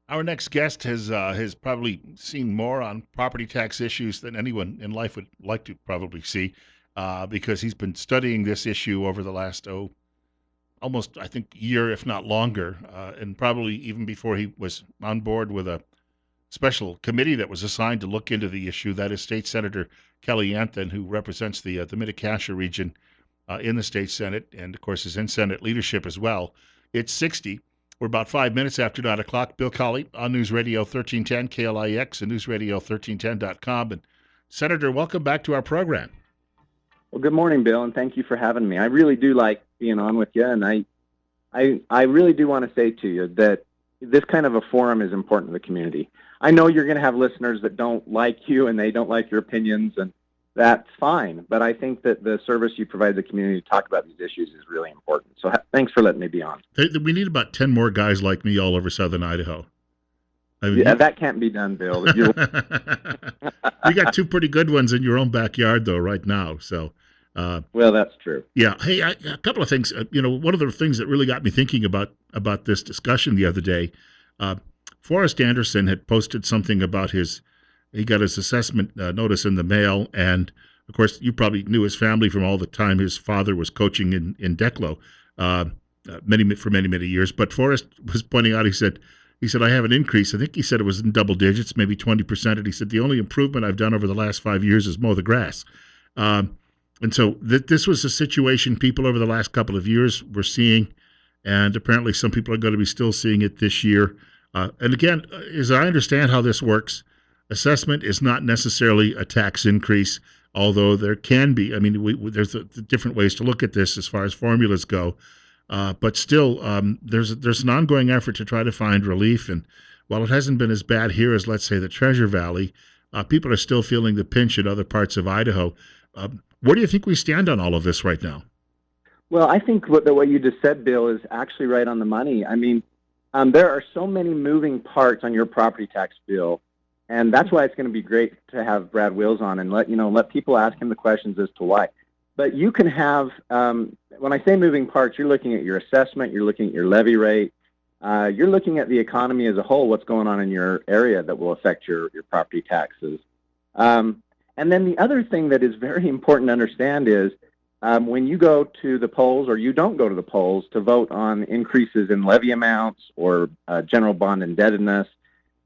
Our next guest has probably seen more on property tax issues than anyone in life would like to probably see, because he's been studying this issue over the last almost I think year, if not longer, and probably even before he was on board with a special committee that was assigned to look into the issue. That is State Senator Kelly Anthon, who represents the Mid-Akasha region in the state Senate, and of course is in Senate leadership as well. It's 60. We're about 5 minutes after 9 o'clock. Bill Colley on News Radio 1310 KLIX and newsradio1310.com. And Senator, welcome back to our program. Well, good morning, Bill, and thank you for having me. I really do like being on with you, and I really do want to say to you that this kind of a forum is important to the community. I know you're going to have listeners that don't like you and they don't like your opinions, and that's fine. But I think that the service you provide the community to talk about these issues is really important. So thanks for letting me be on. We need about 10 more guys like me all over southern Idaho. I mean, that can't be done, Bill. You got two pretty good ones in your own backyard, though, right now. So, well, that's true. Yeah. Hey, a couple of things. One of the things that really got me thinking about this discussion the other day, Forrest Anderson had posted something about he got his assessment notice in the mail, and of course, you probably knew his family from all the time his father was coaching in Declo, many years. But Forrest was pointing out, he said, I have an increase. I think he said it was in double digits, maybe 20%. And he said, the only improvement I've done over the last 5 years is mow the grass. And so this was a situation people over the last couple of years were seeing, and apparently some people are going to be still seeing it this year. And again, as I understand how this works, assessment is not necessarily a tax increase, although there can be. I mean, there's different ways to look at this as far as formulas go. But still, there's an ongoing effort to try to find relief. And while it hasn't been as bad here as, let's say, the Treasure Valley, people are still feeling the pinch in other parts of Idaho. Where do you think we stand on all of this right now? Well, I think what you just said, Bill, is actually right on the money. I mean, there are so many moving parts on your property tax bill, and that's why it's going to be great to have Brad Wills on and let people ask him the questions as to why. But you can have, when I say moving parts, you're looking at your assessment, you're looking at your levy rate, you're looking at the economy as a whole, what's going on in your area that will affect your property taxes. And then the other thing that is very important to understand is when you go to the polls or you don't go to the polls to vote on increases in levy amounts or general bond indebtedness,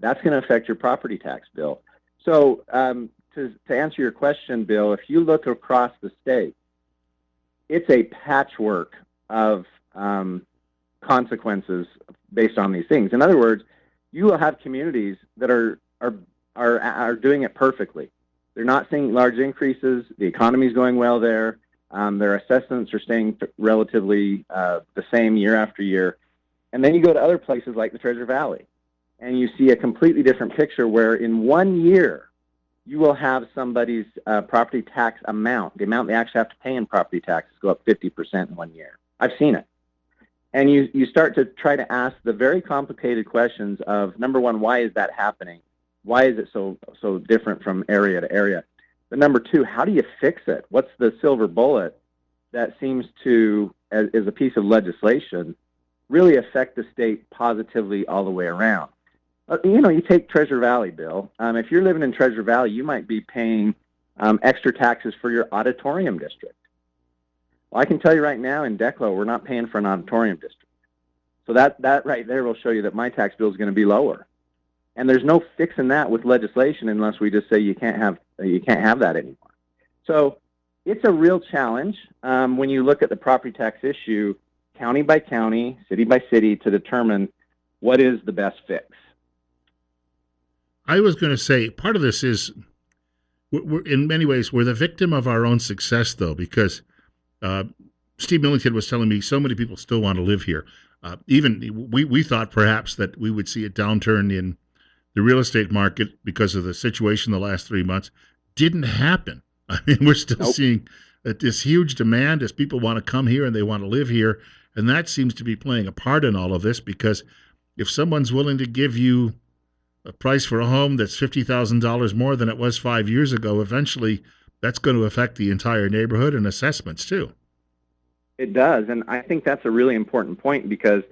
that's going to affect your property tax bill. So to answer your question, Bill, if you look across the state, it's a patchwork of consequences based on these things. In other words, you will have communities that are doing it perfectly. They're not seeing large increases. The economy is going well there. Their assessments are staying relatively the same year after year. And then you go to other places like the Treasure Valley, and you see a completely different picture where in 1 year, you will have somebody's property tax amount, the amount they actually have to pay in property taxes, go up 50% in 1 year. I've seen it. And you start to try to ask the very complicated questions of, number one, why is that happening? Why is it so different from area to area? But number two, how do you fix it? What's the silver bullet that seems to, as a piece of legislation, really affect the state positively all the way around? You take Treasure Valley, Bill. If you're living in Treasure Valley, you might be paying extra taxes for your auditorium district. Well, I can tell you right now in Declo, we're not paying for an auditorium district. So that right there will show you that my tax bill is going to be lower. And there's no fixing that with legislation unless we just say you can't have that anymore. So it's a real challenge when you look at the property tax issue, county by county, city by city, to determine what is the best fix. I was going to say part of this is, we're in many ways, we're the victim of our own success, though, because Steve Millington was telling me so many people still want to live here. Even we thought perhaps that we would see a downturn in the real estate market because of the situation the last 3 months. Didn't happen. I mean, we're still seeing this huge demand as people want to come here and they want to live here. And that seems to be playing a part in all of this, because if someone's willing to give you a price for a home that's $50,000 more than it was 5 years ago, eventually that's going to affect the entire neighborhood and assessments too. It does. And I think that's a really important point, because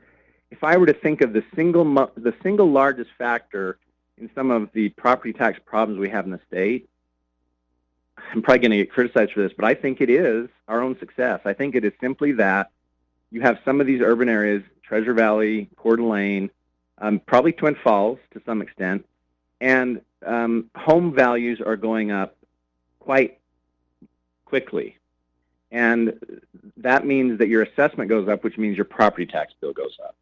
if I were to think of the single largest factor in some of the property tax problems we have in the state, I'm probably going to get criticized for this, but I think it is our own success. I think it is simply that you have some of these urban areas, Treasure Valley, Coeur d'Alene, probably Twin Falls to some extent, and home values are going up quite quickly. And that means that your assessment goes up, which means your property tax bill goes up.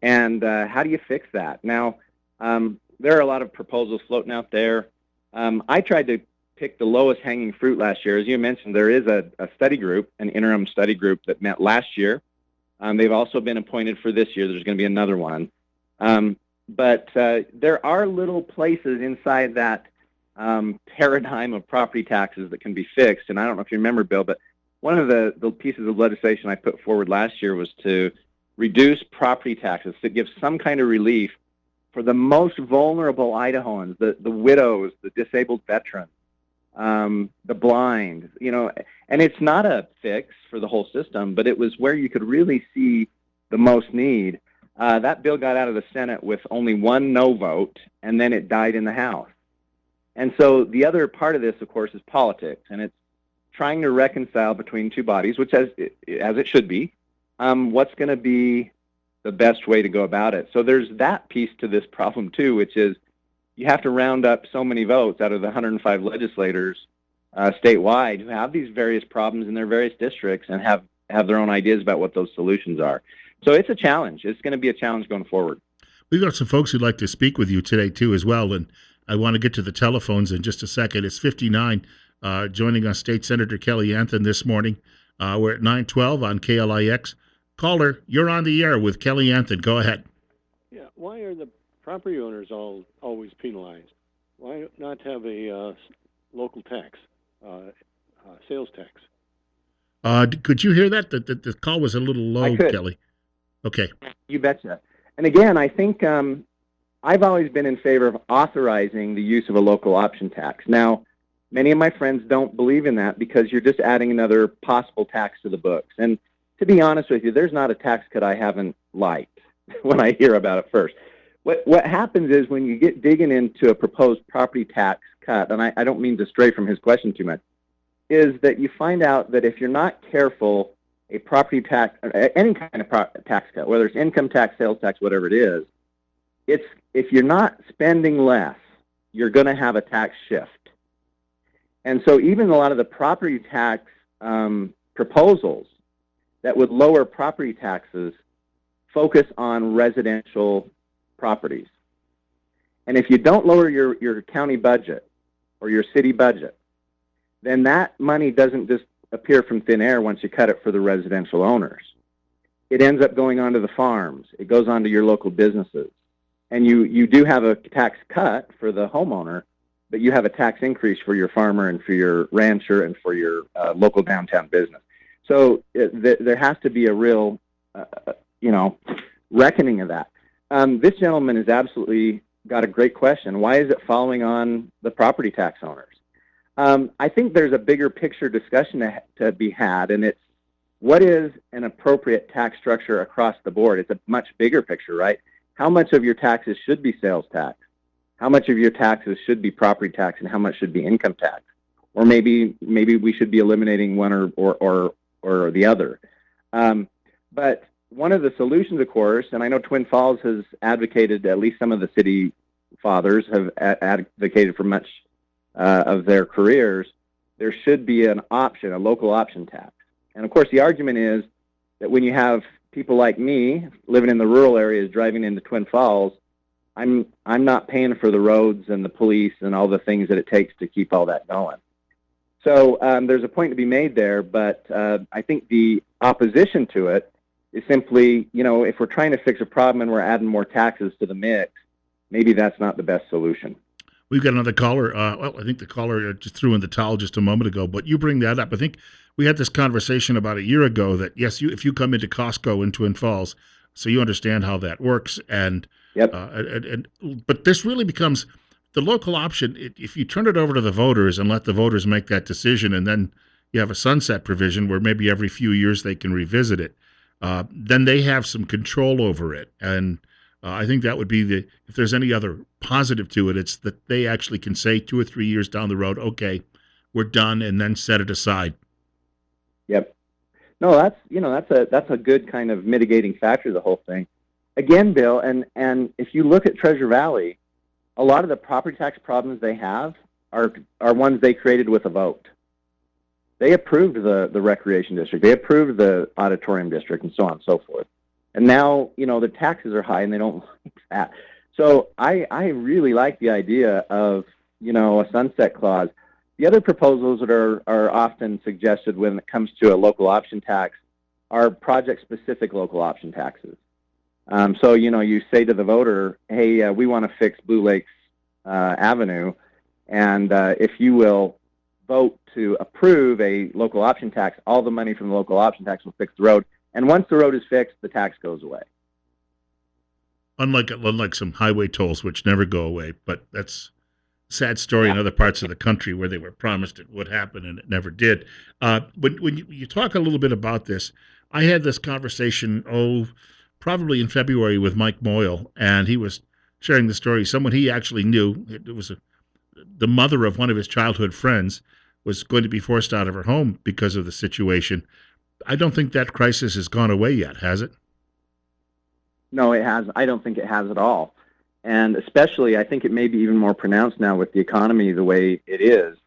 And how do you fix that? Now, there are a lot of proposals floating out there. I tried to pick the lowest hanging fruit last year. As you mentioned, there is a study group, an interim study group that met last year. They've also been appointed for this year. There's going to be another one. But there are little places inside that paradigm of property taxes that can be fixed. And I don't know if you remember, Bill, but one of the pieces of legislation I put forward last year was to reduce property taxes, to give some kind of relief for the most vulnerable Idahoans, the widows, the disabled veterans, the blind, and it's not a fix for the whole system, but it was where you could really see the most need. That bill got out of the Senate with only one no vote, and then it died in the House. And so the other part of this, of course, is politics, and it's trying to reconcile between two bodies, which as it should be, what's going to be the best way to go about it. So there's that piece to this problem too, which is you have to round up so many votes out of the 105 legislators statewide who have these various problems in their various districts and have their own ideas about what those solutions are. So it's a challenge. It's going to be a challenge going forward. We've got some folks who'd like to speak with you today too as well, and I want to get to the telephones in just a second. It's 59, joining us, State Senator Kelly Anthon this morning. We're at 912 on KLIX. Caller, you're on the air with Kelly Anthon. Go ahead. Yeah, why are the property owners always penalized? Why not have a local tax, sales tax? Could you hear that? The call was a little low, I could. Kelly. Okay. You betcha. And again, I think I've always been in favor of authorizing the use of a local option tax. Now, many of my friends don't believe in that because you're just adding another possible tax to the books. And to be honest with you, there's not a tax cut I haven't liked when I hear about it first. What happens is when you get digging into a proposed property tax cut, and I don't mean to stray from his question too much, is that you find out that if you're not careful, a property tax, any kind of tax cut, whether it's income tax, sales tax, whatever it is, if you're not spending less, you're going to have a tax shift. And so even a lot of the property tax proposals that would lower property taxes focus on residential properties. And if you don't lower your county budget or your city budget, then that money doesn't just appear from thin air once you cut it for the residential owners. It ends up going onto the farms. It goes onto your local businesses. And you do have a tax cut for the homeowner, but you have a tax increase for your farmer and for your rancher and for your local downtown business. So there has to be a real, reckoning of that. This gentleman has absolutely got a great question. Why is it falling on the property tax owners? I think there's a bigger picture discussion to be had, and it's what is an appropriate tax structure across the board? It's a much bigger picture, right? How much of your taxes should be sales tax? How much of your taxes should be property tax, and how much should be income tax? Or maybe we should be eliminating one or the other. But one of the solutions, of course, and I know Twin Falls has advocated, at least some of the city fathers have advocated for much of their careers, there should be an option, a local option tax. And of course, the argument is that when you have people like me living in the rural areas driving into Twin Falls, I'm not paying for the roads and the police and all the things that it takes to keep all that going. So there's a point to be made there, but I think the opposition to it is simply, if we're trying to fix a problem and we're adding more taxes to the mix, maybe that's not the best solution. We've got another caller. I think the caller just threw in the towel just a moment ago, but you bring that up. I think we had this conversation about a year ago that, yes, if you come into Costco in Twin Falls, so you understand how that works. And, yep. But this really becomes the local option. If you turn it over to the voters and let the voters make that decision, and then you have a sunset provision where maybe every few years they can revisit it, then they have some control over it. And I think that would be if there's any other positive to it, it's that they actually can say 2 or 3 years down the road, okay, we're done, and then set it aside. Yep. No, that's a good kind of mitigating factor of the whole thing. Again, Bill, and if you look at Treasure Valley, a lot of the property tax problems they have are ones they created with a vote. They approved the recreation district, they approved the auditorium district, and so on and so forth. And now, the taxes are high, and they don't like that. So I really like the idea of, a sunset clause. The other proposals that are often suggested when it comes to a local option tax are project-specific local option taxes. So, you say to the voter, hey, we want to fix Blue Lakes Avenue, and if you will vote to approve a local option tax, all the money from the local option tax will fix the road. And once the road is fixed, the tax goes away. Unlike some highway tolls, which never go away, but that's a sad story in other parts of the country where they were promised it would happen and it never did. When you talk a little bit about this, I had this conversation, probably in February with Mike Moyle, and he was sharing the story. Someone he actually knew, it was the mother of one of his childhood friends, was going to be forced out of her home because of the situation. I don't think that crisis has gone away yet, has it? No, it has. I don't think it has at all. And especially, I think it may be even more pronounced now with the economy the way it is.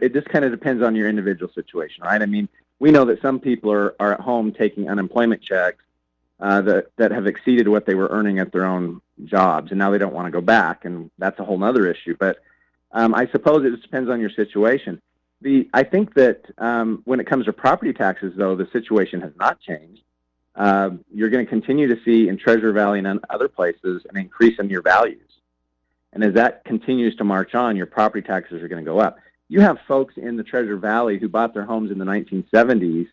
It just kind of depends on your individual situation, right? I mean, we know that some people are at home taking unemployment checks that have exceeded what they were earning at their own jobs, and now they don't want to go back, and that's a whole other issue. But I suppose it just depends on your situation. I think that when it comes to property taxes, though, the situation has not changed. You're going to continue to see in Treasure Valley and in other places an increase in your values. And as that continues to march on, your property taxes are going to go up. You have folks in the Treasure Valley who bought their homes in the 1970s.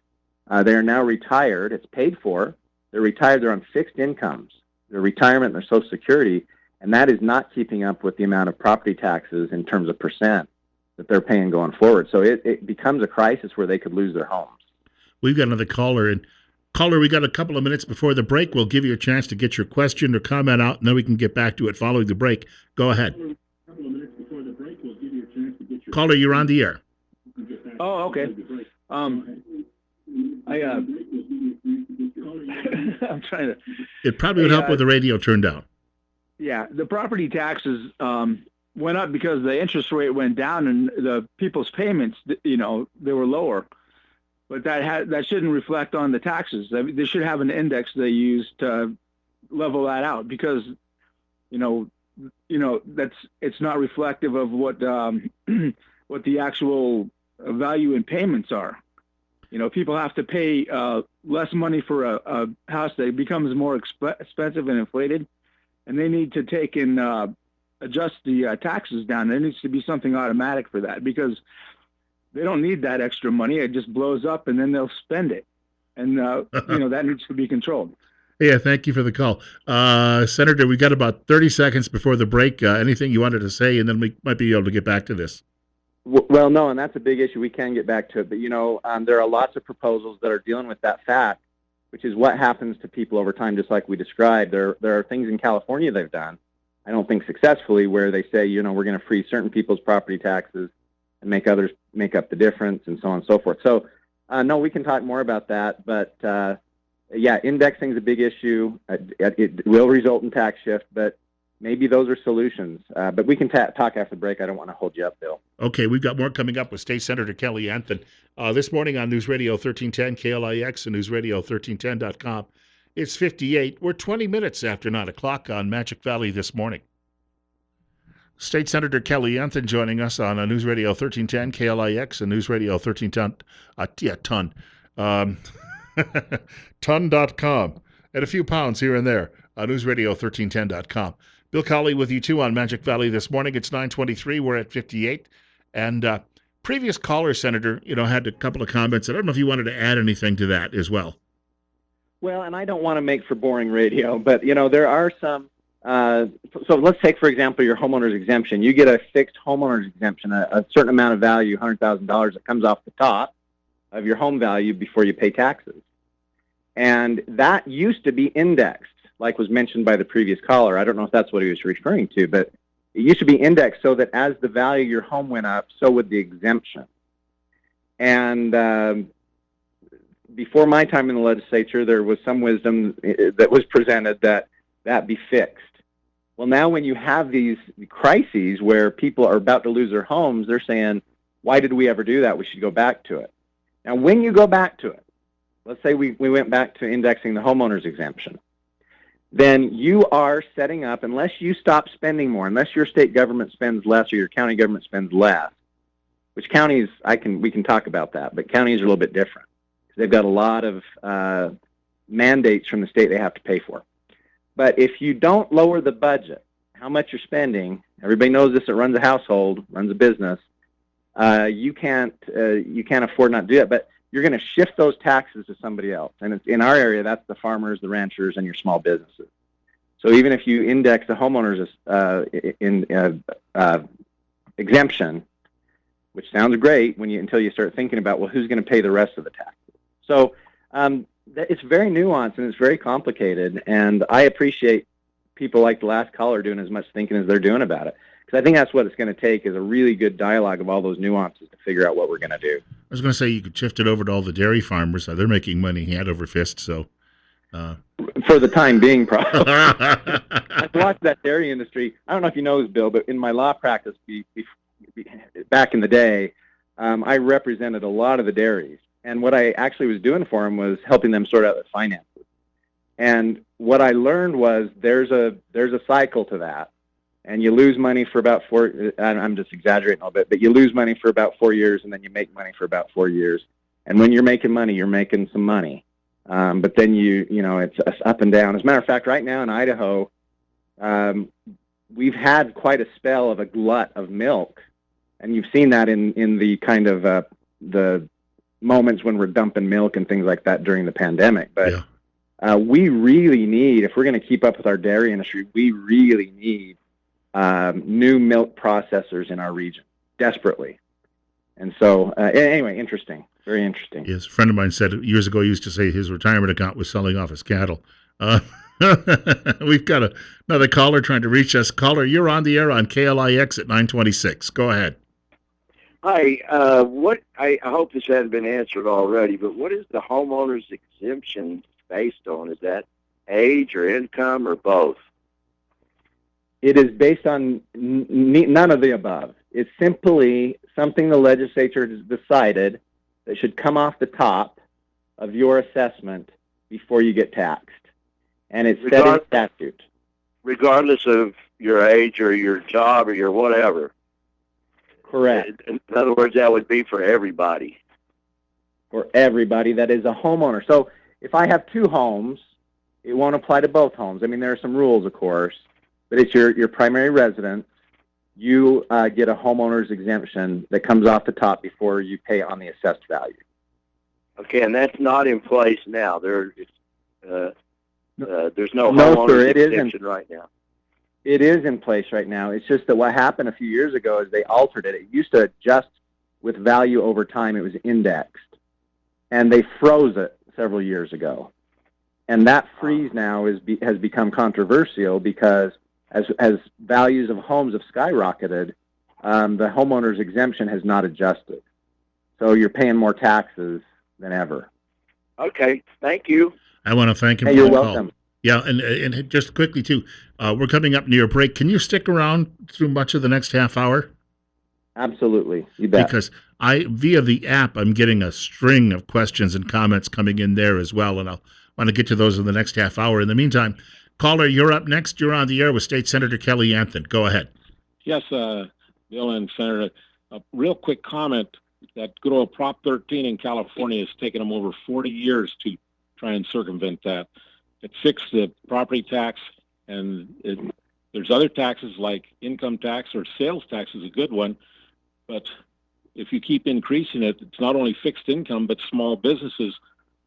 They are now retired. It's paid for. They're retired. They're on fixed incomes. Their retirement and their Social Security, and that is not keeping up with the amount of property taxes in terms of percent that they're paying going forward. So it becomes a crisis where they could lose their homes. We've got another caller. And caller, we got a couple of minutes before the break. We'll give you a chance to get your question or comment out, and then we can get back to it following the break. Go ahead. Caller, you're on the air. Oh, okay. I'm trying to. It probably would help with the radio turned down. Yeah, the property taxes went up because the interest rate went down and the people's payments, they were lower. But that shouldn't reflect on the taxes. They should have an index they use to level that out because, it's not reflective of what what the actual value in payments are. People have to pay less money for a house that becomes more expensive and inflated, and they need to take and adjust the taxes down. There needs to be something automatic for that because they don't need that extra money. It just blows up, and then they'll spend it, and that needs to be controlled. Yeah, thank you for the call. Senator, we got about 30 seconds before the break. Anything you wanted to say, and then we might be able to get back to this. Well, no, and that's a big issue. We can get back to it. But, there are lots of proposals that are dealing with that fact, which is what happens to people over time, just like we described. There are things in California they've done, I don't think successfully, where they say, we're going to freeze certain people's property taxes and make others make up the difference and so on and so forth. So, no, we can talk more about that. But, indexing is a big issue. It will result in tax shift, but maybe those are solutions. But we can talk after the break. I don't want to hold you up, Bill. Okay, we've got more coming up with State Senator Kelly Anthon. This morning on News Radio 1310, KLIX, and NewsRadio1310.com. It's 58. We're 20 minutes after 9 o'clock on Magic Valley this morning. State Senator Kelly Anthon joining us on News Radio 1310, KLIX, and News Radio 1310, ton.com, and a few pounds here and there on NewsRadio1310.com. Bill Colley with you, too, on Magic Valley this morning. It's 9:23. We're at 58. And previous caller, Senator, had a couple of comments. I don't know if you wanted to add anything to that as well. Well, and I don't want to make for boring radio, but, there are some So let's take, for example, your homeowner's exemption. You get a fixed homeowner's exemption, a certain amount of value, $100,000 that comes off the top of your home value before you pay taxes. And that used to be indexed, like was mentioned by the previous caller. I don't know if that's what he was referring to, but it used to be indexed so that as the value of your home went up, so would the exemption. And before my time in the legislature, there was some wisdom that was presented that be fixed. Well, now when you have these crises where people are about to lose their homes, they're saying, why did we ever do that? We should go back to it. Now, when you go back to it, let's say we went back to indexing the homeowner's exemption, then you are setting up, unless you stop spending more, unless your state government spends less or your county government spends less, which counties, we can talk about that, but counties are a little bit different. They've got a lot of mandates from the state they have to pay for. But if you don't lower the budget, how much you're spending, everybody knows this that runs a household, runs a business, you can't afford not to do it. But you're going to shift those taxes to somebody else. And in our area, that's the farmers, the ranchers, and your small businesses. So even if you index the homeowners exemption, which sounds great until you start thinking about, well, who's going to pay the rest of the taxes? So it's very nuanced and it's very complicated, and I appreciate people like the last caller doing as much thinking as they're doing about it, because I think that's what it's going to take, is a really good dialogue of all those nuances to figure out what we're going to do. I was going to say you could shift it over to all the dairy farmers. They're making money hand over fist, so... For the time being, probably. I've watched that dairy industry. I don't know if you know this, Bill, but in my law practice back in the day, I represented a lot of the dairies. And what I actually was doing for them was helping them sort out their finances. And what I learned was there's a cycle to that. And you lose money for about I'm just exaggerating a little bit, but you lose money for about 4 years, and then you make money for about 4 years. And when you're making money, you're making some money. But then it's up and down. As a matter of fact, right now in Idaho, we've had quite a spell of a glut of milk. And you've seen that in the kind of the moments when we're dumping milk and things like that during the pandemic. But we really need, if we're going to keep up with our dairy industry, we really need new milk processors in our region, desperately. And so, anyway, interesting. Very interesting. Yes, a friend of mine said years ago, he used to say his retirement account was selling off his cattle. We've got another caller trying to reach us. Caller, you're on the air on KLIX at 926. Go ahead. Hi. I hope this hasn't been answered already, but what is the homeowner's exemption based on? Is that age or income or both? It is based on none of the above. It's simply something the legislature has decided that should come off the top of your assessment before you get taxed. And it's set in statute. Regardless of your age or your job or your whatever. Correct. In other words, that would be for everybody. For everybody that is a homeowner. So if I have two homes, it won't apply to both homes. I mean, there are some rules, of course, but it's your primary residence. You get a homeowner's exemption that comes off the top before you pay on the assessed value. Okay, and that's not in place now. There's no homeowner's exemption right now. It is in place right now. It's just that what happened a few years ago is they altered it. It used to adjust with value over time. It was indexed. And they froze it several years ago. And that freeze now has become controversial because as values of homes have skyrocketed, the homeowner's exemption has not adjusted. So you're paying more taxes than ever. Okay, thank you. I want to thank him for you're the welcome. call. Yeah, and just quickly, too, we're coming up near a break. Can you stick around through much of the next half hour? Absolutely, you bet. Because via the app, I'm getting a string of questions and comments coming in there as well, and I'll want to get to those in the next half hour. In the meantime, caller, you're up next. You're on the air with State Senator Kelly Anthon. Go ahead. Yes, Bill and Senator, a real quick comment that good old Prop 13 in California has taken them over 40 years to try and circumvent that. It fixed the property tax, and there's other taxes like income tax or sales tax is a good one, but if you keep increasing it, it's not only fixed income, but small businesses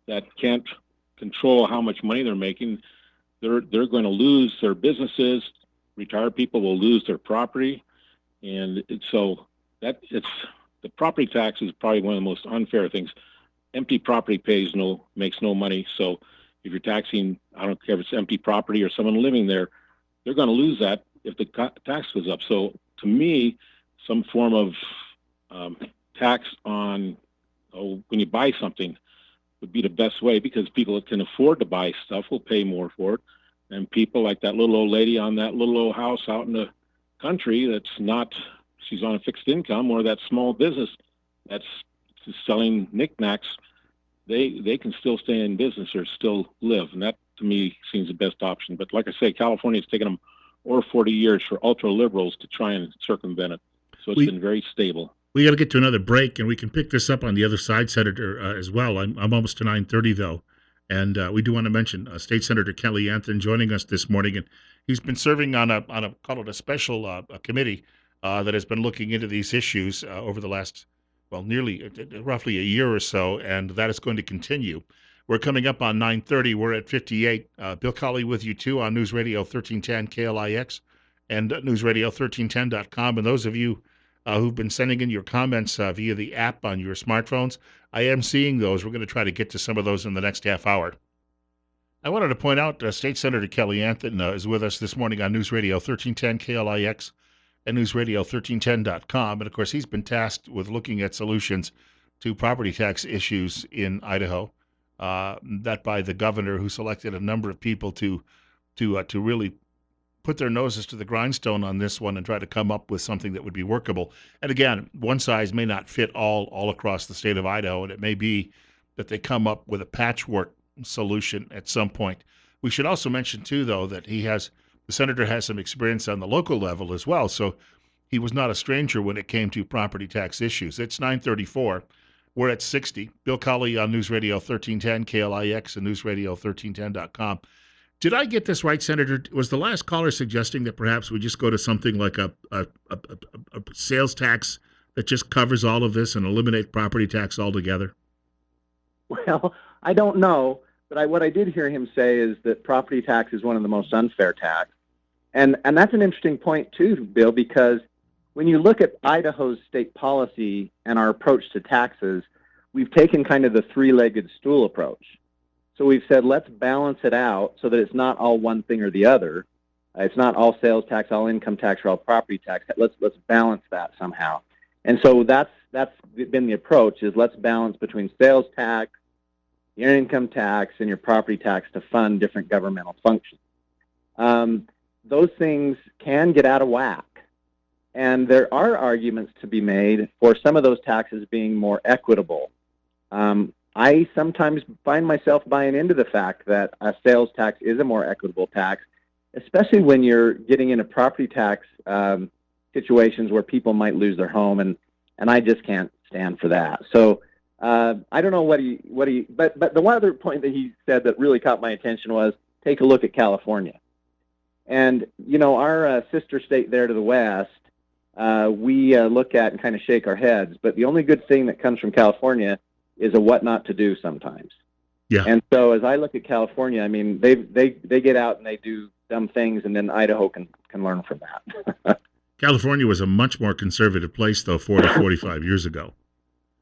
that can't control how much money they're making, they're going to lose their businesses. Retired people will lose their property, and so it's the property tax is probably one of the most unfair things. Empty property makes no money. So if you're taxing, I don't care if it's empty property or someone living there, they're going to lose that if the tax goes up. So to me, some form of tax on when you buy something would be the best way, because people that can afford to buy stuff will pay more for it. And people like that little old lady on that little old house out in the country she's on a fixed income, or that small business that's selling knickknacks, they can still stay in business or still live. And that, to me, seems the best option. But like I say, California's taken them over 40 years for ultra liberals to try and circumvent it. So it's been very stable. We got to get to another break, and we can pick this up on the other side, Senator, as well. I'm almost to 9:30 though, and we do want to mention State Senator Kelly Anthon joining us this morning, and he's been serving on a call it a special committee that has been looking into these issues over the last nearly roughly a year or so, and that is going to continue. We're coming up on 9:30. We're at 58. Bill Colley with you too on News Radio 1310 KLIX and newsradio1310.com, and those of you who've been sending in your comments via the app on your smartphones. I am seeing those. We're going to try to get to some of those in the next half hour. I wanted to point out State Senator Kelly Anthon is with us this morning on News Radio 1310 KLIX and newsradio1310.com. And, of course, he's been tasked with looking at solutions to property tax issues in Idaho, that by the governor, who selected a number of people to really put their noses to the grindstone on this one and try to come up with something that would be workable. And again, one size may not fit all across the state of Idaho, and it may be that they come up with a patchwork solution at some point. We should also mention, too, though, that the senator has some experience on the local level as well, so he was not a stranger when it came to property tax issues. It's 9:34. We're at 60. Bill Colley on News Radio 1310, KLIX, and newsradio1310.com. Did I get this right, Senator? Was the last caller suggesting that perhaps we just go to something like a sales tax that just covers all of this and eliminate property tax altogether? Well, I don't know, but what I did hear him say is that property tax is one of the most unfair tax. And that's an interesting point, too, Bill, because when you look at Idaho's state policy and our approach to taxes, we've taken kind of the three-legged stool approach. So we've said, let's balance it out so that it's not all one thing or the other. It's not all sales tax, all income tax, or all property tax. Let's balance that somehow. And so that's been the approach, is let's balance between sales tax, your income tax, and your property tax to fund different governmental functions. Those things can get out of whack. And there are arguments to be made for some of those taxes being more equitable. I sometimes find myself buying into the fact that a sales tax is a more equitable tax, especially when you're getting into property tax situations where people might lose their home, and I just can't stand for that. So I don't know but the one other point that he said that really caught my attention was take a look at California. And, our sister state there to the west, we look at and kind of shake our heads, but the only good thing that comes from California is a what not to do sometimes. Yeah. And so as I look at California, I mean, they get out and they do dumb things, and then Idaho can learn from that. California was a much more conservative place, though, 40, 45 years ago.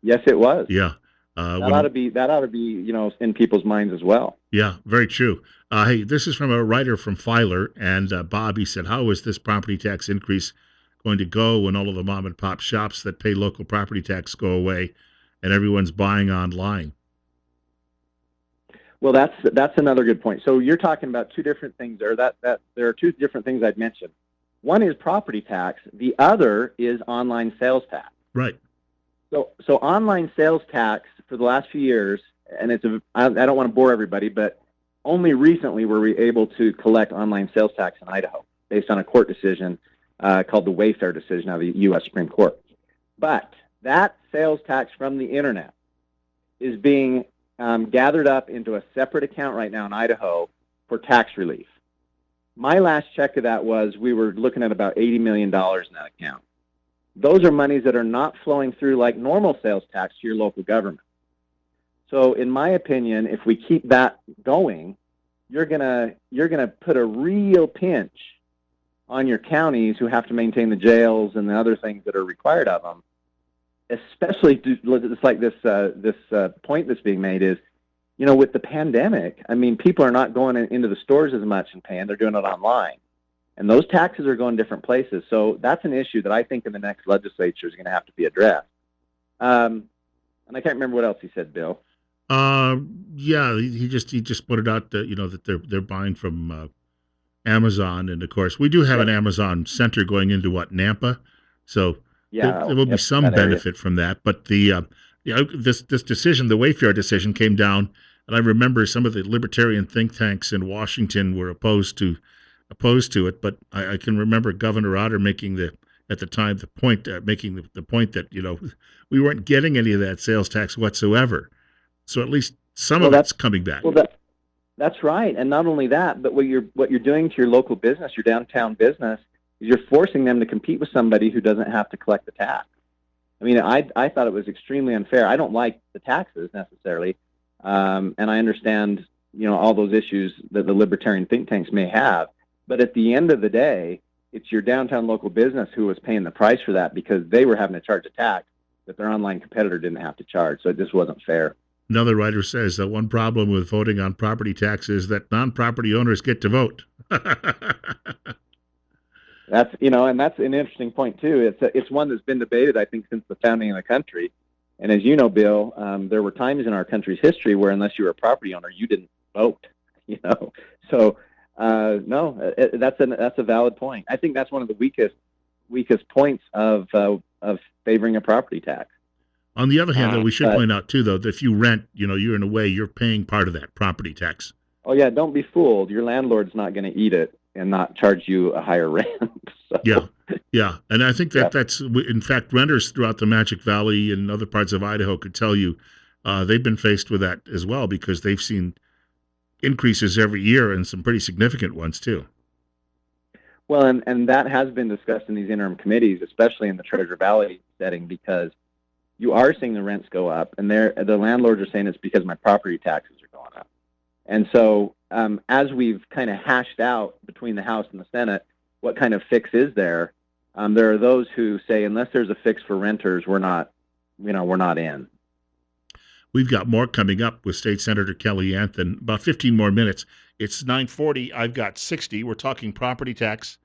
Yes, it was. Yeah. That ought to be, in people's minds as well. Yeah, very true. Hey, this is from a writer from Filer, and Bob, he said, how is this property tax increase going to go when all of the mom and pop shops that pay local property tax go away and everyone's buying online? Well, that's another good point. So you're talking about two different things there. That there are two different things I'd mentioned. One is property tax. The other is online sales tax. Right. So online sales tax for the last few years, and I don't want to bore everybody, but only recently were we able to collect online sales tax in Idaho based on a court decision called the Wayfair decision of the U.S. Supreme Court. But that sales tax from the internet is being gathered up into a separate account right now in Idaho for tax relief. My last check of that was we were looking at about $80 million in that account. Those are monies that are not flowing through like normal sales tax to your local government. So in my opinion, if we keep that going, you're gonna put a real pinch on your counties who have to maintain the jails and the other things that are required of them. Especially, it's like this point that's being made is, with the pandemic, I mean, people are not going into the stores as much and paying; they're doing it online, and those taxes are going different places. So that's an issue that I think in the next legislature is going to have to be addressed. And I can't remember what else he said, Bill. Yeah, he just put it out that that they're buying from Amazon, and of course we do have an Amazon center going into Nampa, so there will be some benefit from that. But this decision, the Wayfair decision, came down, and I remember some of the libertarian think tanks in Washington were opposed to it. But I can remember Governor Otter making at the time the point that we weren't getting any of that sales tax whatsoever. So at least some of it's coming back. Well, that's right, and not only that, but what you're doing to your local business, your downtown business, is you're forcing them to compete with somebody who doesn't have to collect the tax. I mean, I thought it was extremely unfair. I don't like the taxes necessarily, and I understand all those issues that the libertarian think tanks may have. But at the end of the day, it's your downtown local business who was paying the price for that because they were having to charge a tax that their online competitor didn't have to charge. So it just wasn't fair. Another writer says that one problem with voting on property taxes is that non-property owners get to vote. That's and that's an interesting point too. It's one that's been debated, I think, since the founding of the country. And as you know, Bill, there were times in our country's history where unless you were a property owner, you didn't vote. So no, that's a valid point. I think that's one of the weakest points of favoring a property tax. On the other hand, though, we should point out too, though, that if you rent, you're in a way you're paying part of that property tax. Oh yeah, don't be fooled. Your landlord's not going to eat it and not charge you a higher rent. So. Yeah, and I think that's in fact renters throughout the Magic Valley and other parts of Idaho could tell you they've been faced with that as well because they've seen increases every year and some pretty significant ones too. Well, and that has been discussed in these interim committees, especially in the Treasure Valley setting, because you are seeing the rents go up, and the landlords are saying it's because my property taxes are going up. And so as we've kind of hashed out between the House and the Senate what kind of fix is there, there are those who say unless there's a fix for renters, we're not in. We've got more coming up with State Senator Kelly Anthon. About 15 more minutes. It's 9:40. I've got 60. We're talking property tax.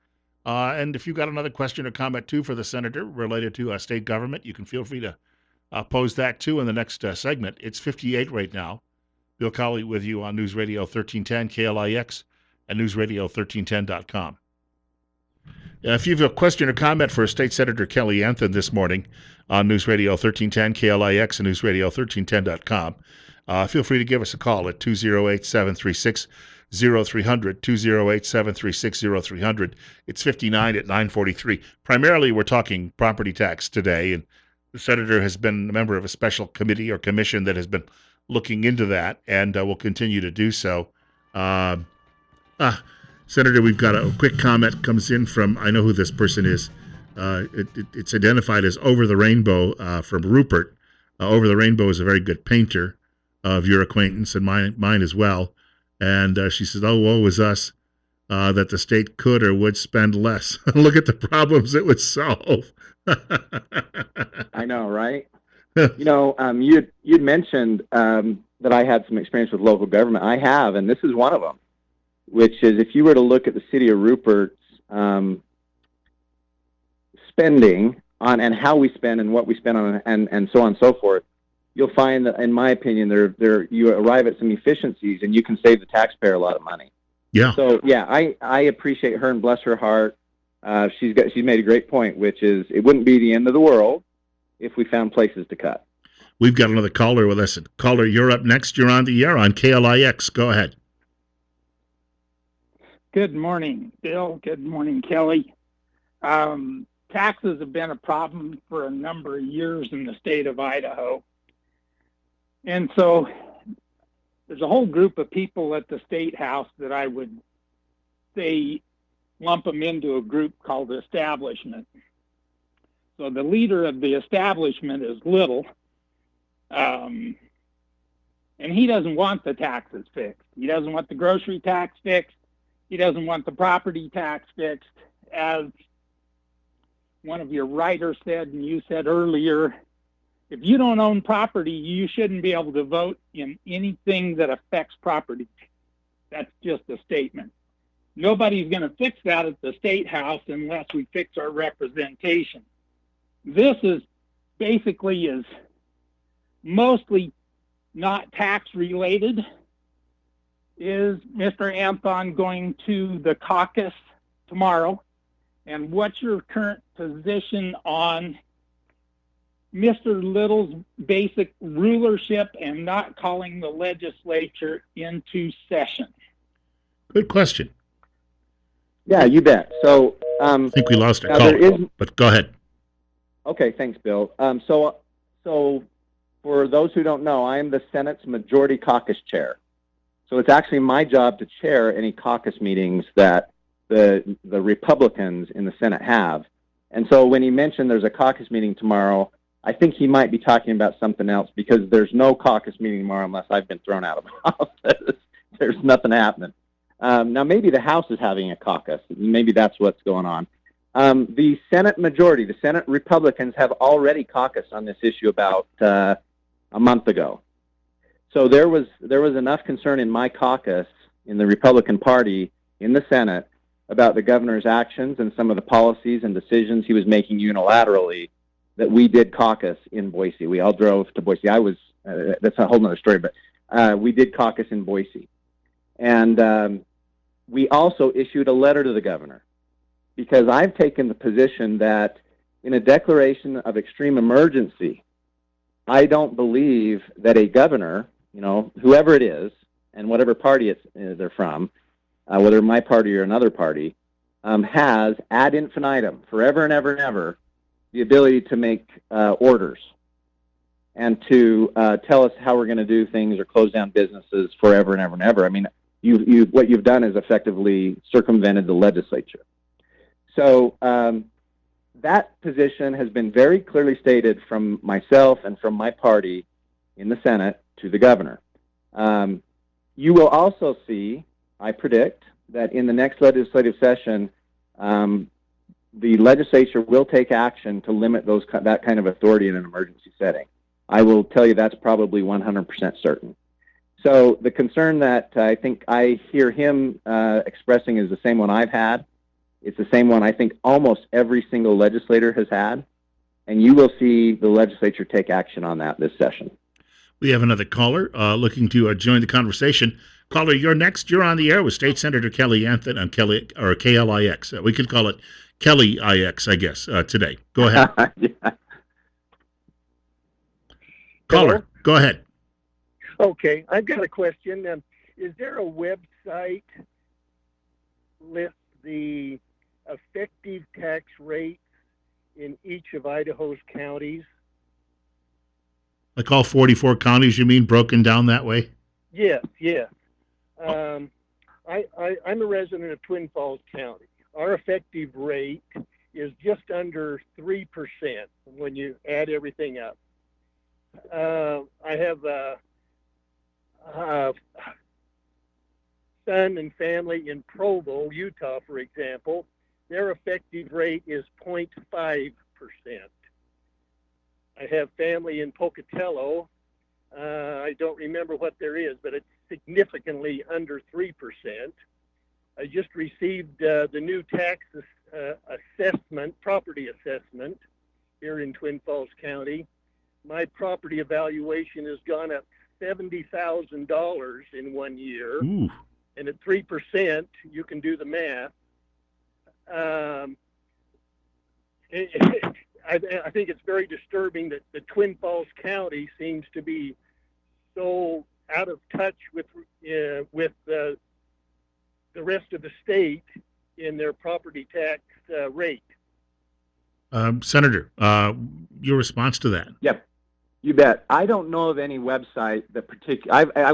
And if you've got another question or comment, too, for the senator related to state government, you can feel free to pose that, too, in the next segment. It's 58 right now. Bill Colley with you on News Radio 1310 KLIX and newsradio1310.com. If you have a question or comment for State Senator Kelly Anthon this morning on News Radio 1310 KLIX and newsradio1310.com, feel free to give us a call at 208-736-0300, 208-736-0300. It's 59 at 9:43. Primarily, we're talking property tax today, and the senator has been a member of a special committee or commission that has been looking into that, and will continue to do so. Senator, we've got a quick comment comes in from, I know who this person is. It's identified as Over the Rainbow from Rupert. Over the Rainbow is a very good painter of your acquaintance and mine as well. And she says, oh, woe is us that the state could or would spend less. Look at the problems it would solve. I know, right? You'd mentioned that I had some experience with local government. I have, and this is one of them, which is if you were to look at the city of Rupert's spending on and how we spend and what we spend on and so on and so forth, you'll find that, in my opinion, you arrive at some efficiencies and you can save the taxpayer a lot of money. Yeah. So yeah, I appreciate her and bless her heart. She's made a great point, which is it wouldn't be the end of the world if we found places to cut. We've got another caller with us. Caller, you're up next. You're on the air on KLIX. Go ahead. Good morning, Bill. Good morning, Kelly. Taxes have been a problem for a number of years in the state of Idaho. And so there's a whole group of people at the State House that I would say lump them into a group called the establishment. So the leader of the establishment is Little. And And he doesn't want the taxes fixed. He doesn't want the grocery tax fixed. He doesn't want the property tax fixed. As one of your writers said, and you said earlier, if you don't own property, you shouldn't be able to vote in anything that affects property. That's just a statement. Nobody's going to fix that at the State House unless we fix our representation. This is basically is mostly not tax related. Is Mr. Anthon going to the caucus tomorrow? And what's your current position on Mr. Little's basic rulership and not calling the legislature into session? Good question. Yeah, you bet. So I think we lost a now caller, but go ahead. okay, thanks, Bill. So for those who don't know, I am the Senate's Majority Caucus Chair. So it's actually my job to chair any caucus meetings that the Republicans in the Senate have. And so when he mentioned there's a caucus meeting tomorrow, I think he might be talking about something else, because there's no caucus meeting tomorrow unless I've been thrown out of office. There's nothing happening. Now, maybe the House is having a caucus. Maybe that's what's going on. The Senate majority, the Senate Republicans, have already caucused on this issue about a month ago. So there was enough concern in my caucus in the Republican Party in the Senate about the governor's actions and some of the policies and decisions he was making unilaterally that we did caucus in Boise. We all drove to Boise. That's a whole nother story, but we did caucus in Boise. And we also issued a letter to the governor, because I've taken the position that in a declaration of extreme emergency, I don't believe that a governor, whoever it is, and whatever party they're from, whether my party or another party, has ad infinitum, forever and ever and ever, the ability to make orders and to tell us how we're going to do things or close down businesses forever and ever and ever. I mean, what you've done is effectively circumvented the legislature. So that position has been very clearly stated from myself and from my party in the Senate to the governor. You will also see, I predict, that in the next legislative session, the legislature will take action to limit that kind of authority in an emergency setting. I will tell you that's probably 100% certain. So the concern that I think I hear him expressing is the same one I've had. It's the same one I think almost every single legislator has had. And you will see the legislature take action on that this session. We have another caller looking to join the conversation. Caller, you're next. You're on the air with State Senator Kelly Anthon on KLIX. We could call it Kelly IX, I guess, today. Go ahead. Yeah. Caller, go ahead. Okay, I've got a question. Is there a website list the effective tax rates in each of Idaho's counties? Like all 44 counties, you mean, broken down that way? Yes. I'm a resident of Twin Falls County. Our effective rate is just under 3% when you add everything up. I have a son and family in Provo, Utah, for example. Their effective rate is 0.5%. I have family in Pocatello. I don't remember what there is, but it's significantly under 3%. I just received the new tax assessment, property assessment here in Twin Falls County. My property evaluation has gone up $70,000 in 1 year. Ooh. And at 3%, you can do the math. I think it's very disturbing that the Twin Falls County seems to be so out of touch with the rest of the state in their property tax rate. Senator, your response to that? Yep, you bet. I don't know of any website that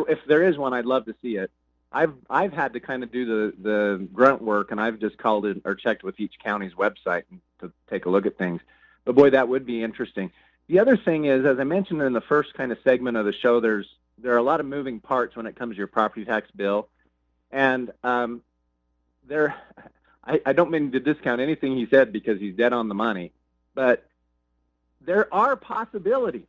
if there is one, I'd love to see it. I've had to kind of do the grunt work, and I've just called it or checked with each county's website to take a look at things. But boy, that would be interesting. The other thing is, as I mentioned in the first kind of segment of the show, there's there are a lot of moving parts when it comes to your property tax bill, and there. I don't mean to discount anything he said because he's dead on the money, but there are possibilities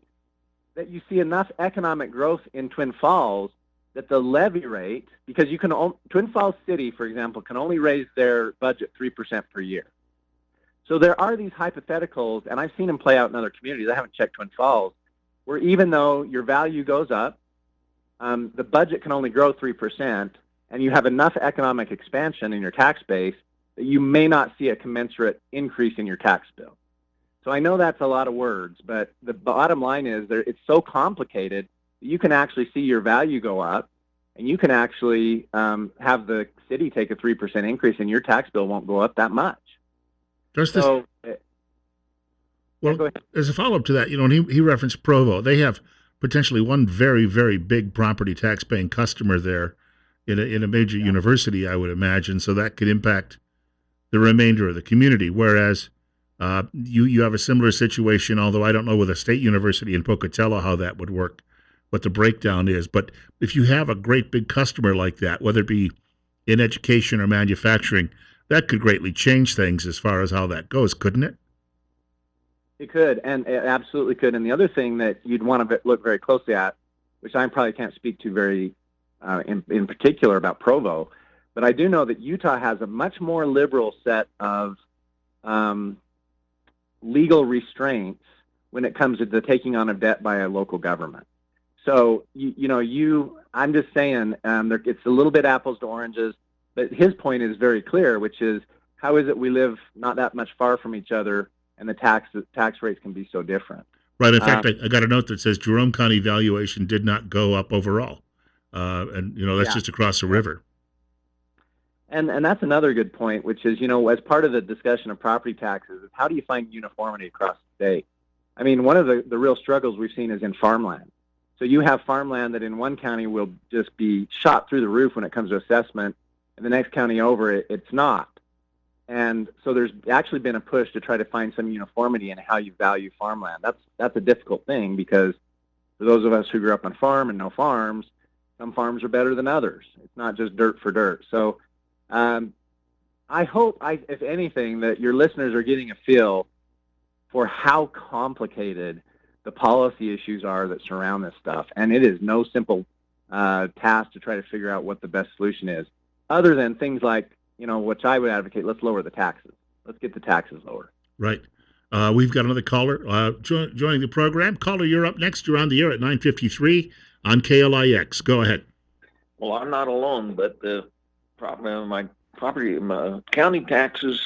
that you see enough economic growth in Twin Falls that the levy rate, because you can Twin Falls City, for example, can only raise their budget 3% per year. So there are these hypotheticals, and I've seen them play out in other communities. I haven't checked Twin Falls, where even though your value goes up, the budget can only grow 3%, and you have enough economic expansion in your tax base that you may not see a commensurate increase in your tax bill. So I know that's a lot of words, but the bottom line is it's so complicated that you can actually see your value go up, and you can actually have the city take a 3% increase, and your tax bill won't go up that much. There's this. So, Well, as a follow-up to that, and he referenced Provo. They have potentially one very, very big property tax-paying customer there in a major university, I would imagine. So that could impact the remainder of the community. Whereas you have a similar situation, although I don't know with a state university in Pocatello how that would work, what the breakdown is. But if you have a great big customer like that, whether it be in education or manufacturing, that could greatly change things as far as how that goes, couldn't it? It could, and it absolutely could. And the other thing that you'd want to look very closely at, which I probably can't speak to very in particular about Provo, but I do know that Utah has a much more liberal set of legal restraints when it comes to the taking on of debt by a local government. So, I'm just saying it's a little bit apples to oranges, but his point is very clear, which is how is it we live not that much far from each other and the tax rates can be so different. Right. In fact, I got a note that says Jerome County valuation did not go up overall. And that's just across the river. And that's another good point, which is, as part of the discussion of property taxes, is how do you find uniformity across the state? I mean, one of the real struggles we've seen is in farmland. So you have farmland that in one county will just be shot through the roof when it comes to assessment, and the next county over, it's not. And so there's actually been a push to try to find some uniformity in how you value farmland. That's a difficult thing because for those of us who grew up on farm and know farms, some farms are better than others. It's not just dirt for dirt. So I hope, if anything, that your listeners are getting a feel for how complicated the policy issues are that surround this stuff. And it is no simple task to try to figure out what the best solution is, other than things like, which I would advocate, let's lower the taxes. Let's get the taxes lower. Right. We've got another caller joining the program. Caller, you're up next. You're on the air at 9:53 on KLIX. Go ahead. Well, I'm not alone, but the problem, my county taxes,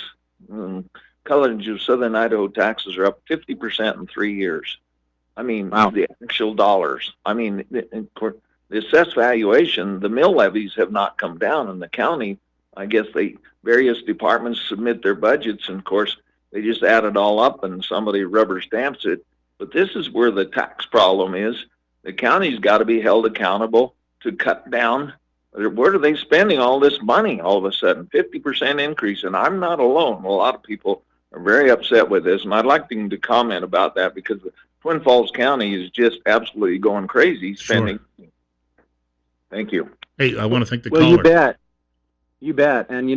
College of Southern Idaho taxes are up 50% in 3 years. I mean, wow. The actual dollars. I mean, the assessed valuation, the mill levies have not come down in the county. I guess various departments submit their budgets, and of course, they just add it all up and somebody rubber stamps it. But this is where the tax problem is. The county's got to be held accountable to cut down. Where are they spending all this money all of a sudden? 50% increase, and I'm not alone. A lot of people are very upset with this, and I'd like them to comment about that because Twin Falls County is just absolutely going crazy spending. Sure. Thank you. Hey, I want to thank the caller. You bet. And,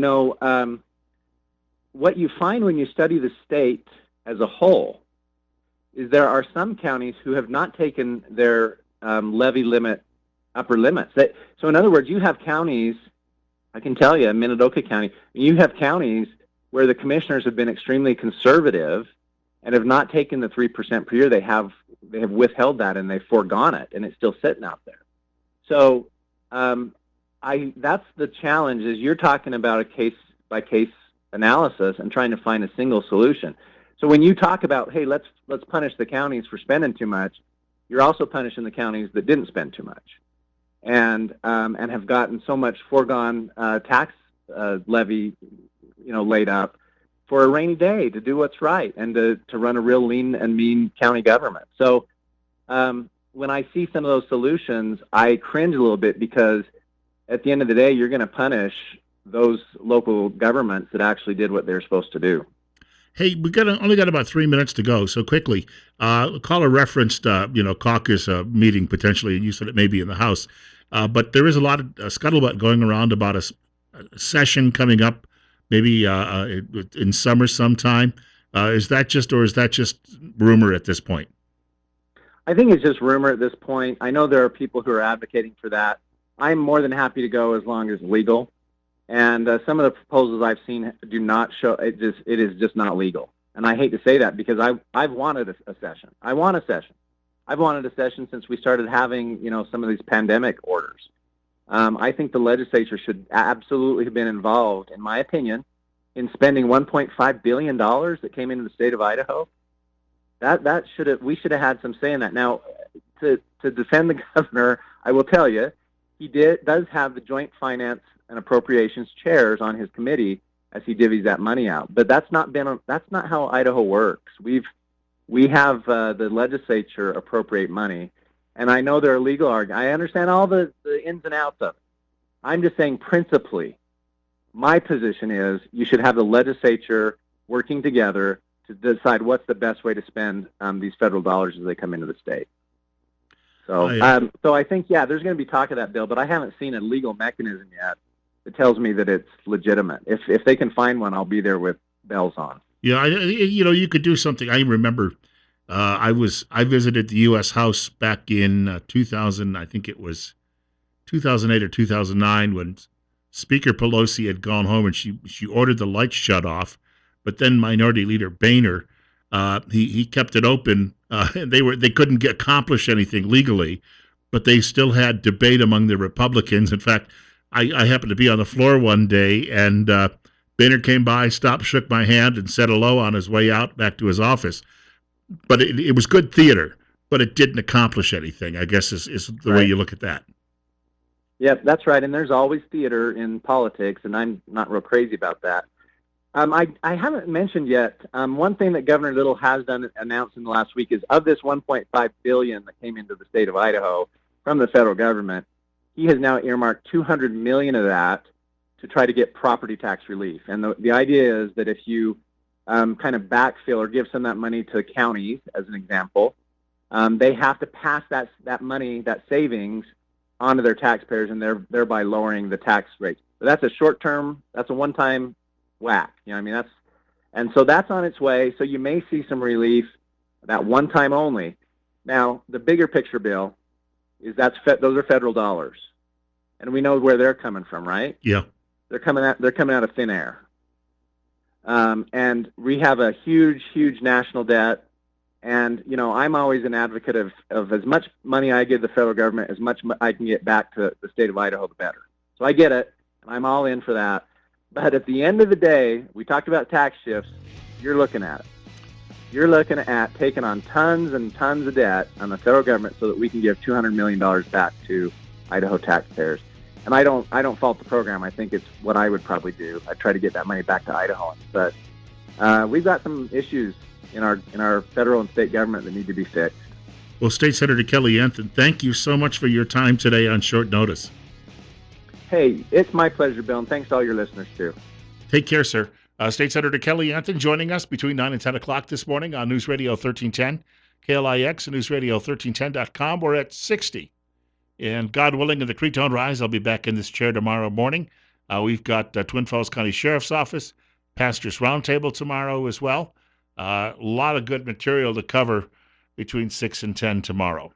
what you find when you study the state as a whole is there are some counties who have not taken their levy limit upper limits. So in other words, you have counties, I can tell you, Minidoka County, you have counties where the commissioners have been extremely conservative and have not taken the 3% per year. They have withheld that and they've foregone it, and it's still sitting out there. So that's the challenge, is you're talking about a case-by-case analysis and trying to find a single solution. So when you talk about, hey, let's punish the counties for spending too much, you're also punishing the counties that didn't spend too much and have gotten so much foregone tax levy, laid up for a rainy day to do what's right and to run a real lean and mean county government. So when I see some of those solutions, I cringe a little bit because at the end of the day, you're going to punish those local governments that actually did what they're supposed to do. Hey, only got about 3 minutes to go. So quickly, caller referenced, caucus meeting potentially, and you said it may be in the House. But there is a lot of scuttlebutt going around about a session coming up, maybe in summer sometime. Is that just rumor at this point? I think it's just rumor at this point. I know there are people who are advocating for that. I'm more than happy to go as long as legal. And some of the proposals I've seen do not show it. It is just not legal. And I hate to say that because I've wanted a session. I want a session. I've wanted a session since we started having some of these pandemic orders. I think the legislature should absolutely have been involved, in my opinion, in spending $1.5 billion that came into the state of Idaho. We should have had some say in that. Now, to defend the governor, I will tell you, he does have the Joint Finance and Appropriations chairs on his committee as he divvies that money out. But that's not how Idaho works. We have the legislature appropriate money, and I know there are legal arguments. I understand all the ins and outs of it. I'm just saying principally, my position is you should have the legislature working together to decide what's the best way to spend these federal dollars as they come into the state. So, so I think, there's going to be talk of that bill, but I haven't seen a legal mechanism yet that tells me that it's legitimate. If they can find one, I'll be there with bells on. Yeah, you could do something. I remember I visited the U.S. House back in 2000. I think it was 2008 or 2009 when Speaker Pelosi had gone home and she ordered the lights shut off. But then Minority Leader Boehner, he kept it open. They couldn't accomplish anything legally, but they still had debate among the Republicans. In fact, I happened to be on the floor one day, and Boehner came by, stopped, shook my hand, and said hello on his way out back to his office. But it was good theater, but it didn't accomplish anything, I guess is the way you look at that. Yep, that's right. And there's always theater in politics, and I'm not real crazy about that. I haven't mentioned yet, one thing that Governor Little has announced in the last week is of this $1.5 billion that came into the state of Idaho from the federal government, he has now earmarked $200 million of that to try to get property tax relief. And the idea is that if you kind of backfill or give some of that money to counties, as an example, they have to pass that money, that savings, onto their taxpayers, and thereby lowering the tax rate. So that's that's a one-time whack. And so that's on its way. So you may see some relief, that one time only. Now, the bigger picture, Bill, is those are federal dollars, and we know where they're coming from, right? Yeah, they're coming out of thin air. And we have a huge national debt. And I'm always an advocate of as much money I give the federal government, as much I can get back to the state of Idaho, the better. So I get it, and I'm all in for that. But at the end of the day, we talked about tax shifts. You're looking at it. You're looking at taking on tons and tons of debt on the federal government so that we can give $200 million back to Idaho taxpayers. And I don't fault the program. I think it's what I would probably do. I'd try to get that money back to Idahoans. But we've got some issues in our federal and state government that need to be fixed. Well, State Senator Kelly Anthon, thank you so much for your time today on short notice. Hey, it's my pleasure, Bill, and thanks to all your listeners, too. Take care, sir. State Senator Kelly Anthon joining us between 9 and 10 o'clock this morning on News Radio 1310, KLIX, and NewsRadio1310.com. We're at 60. And God willing, in the Creton Rise, I'll be back in this chair tomorrow morning. We've got Twin Falls County Sheriff's Office, Pastors Roundtable tomorrow as well. A lot of good material to cover between 6 and 10 tomorrow.